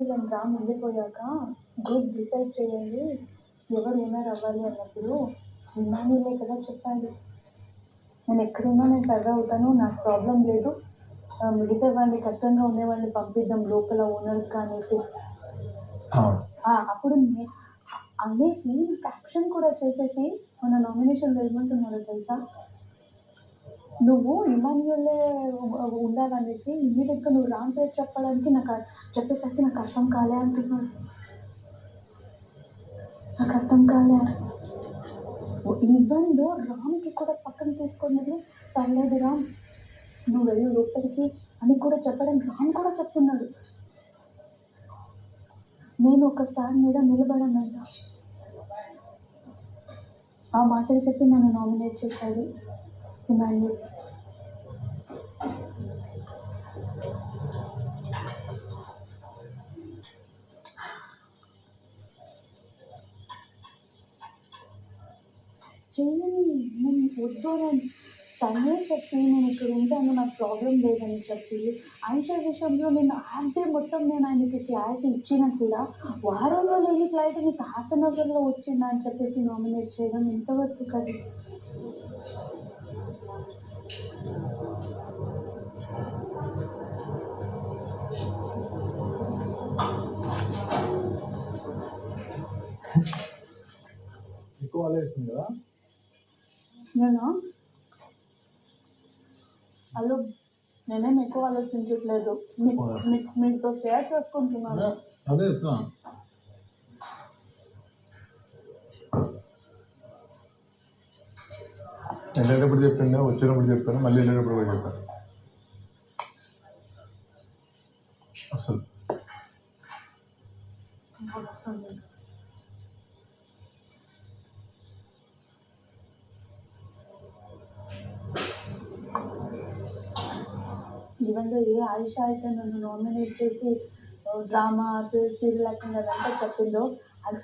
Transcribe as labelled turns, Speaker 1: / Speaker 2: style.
Speaker 1: వీళ్ళని రామ్ వెళ్ళిపోయాక group decide చేయండి ఎవరు ఓనర్ అవ్వాలి అన్నప్పుడు ఇమాన్యులే కదా చెప్పాడు. నేను ఎక్కడున్నా నేను సర్వే అవుతాను, నాకు ప్రాబ్లం లేదు, మిగతా వాళ్ళని కష్టంగా ఉండేవాళ్ళని పంపిద్దాం లోపల ఓనర్స్గా అనేసి. అప్పుడు అనేసి యాక్షన్ కూడా చేసేసి మన నామినేషన్ వెళ్ళమంటున్నాడు తెలుసా. నువ్వు ఇమాన్యులే ఉండాలనేసి ఇమ్మీడియట్గా నువ్వు రామ్ పేరు చెప్పడానికి చెప్పేసరికి నాకు అర్థం కాలే అంటున్నాడు. నాకు అర్థం కాలే. ఈవెన్ రామ్కి కూడా పక్కన తీసుకున్నది పర్లేదు రామ్ నువ్వు వెళ్ళు లోపలికి అని కూడా చెప్పడం రామ్ కూడా చెప్తున్నాడు. నేను ఒక స్టార్ మీద నిలబడనంట. ఆ మాటలు చెప్పి నన్ను నామినేట్ చేశాడు ఇమాన్యుల్. చెయ్యని నేను వద్దు అని తనే చెప్పి నేను ఇక్కడ ఉంటాను నాకు ప్రాబ్లం లేదని చెప్పి ఆయిషా విషయంలో నేను డే మొత్తం నేను ఆయనకి క్లారిటీ ఇచ్చినా కూడా వారంలో లేని క్లారిటీ నీకు ½ అవర్లో వచ్చిందా అని చెప్పేసి నామినేట్ చేయడం ఎంతవరకు కదా.
Speaker 2: ఎక్కువ ఆలోచిస్తుంది కదా
Speaker 1: నేను అలా నేనేం ఎక్కువ ఆలోచించట్లేదు, మీతో షేర్ చేసుకుంటున్నాను.
Speaker 2: అదే వెళ్ళేటప్పుడు చెప్పాను, వచ్చేటప్పుడు చెప్పాను, మళ్ళీ వెళ్ళేటప్పుడు కూడా చెప్పాను. అసలు
Speaker 1: ఈవెన్ ఏ ఆయిషా అయితే నన్ను నామినేట్ చేసి డ్రామా సీరియల్ యాక్టింగ్ అదంతా చెప్పిందో అది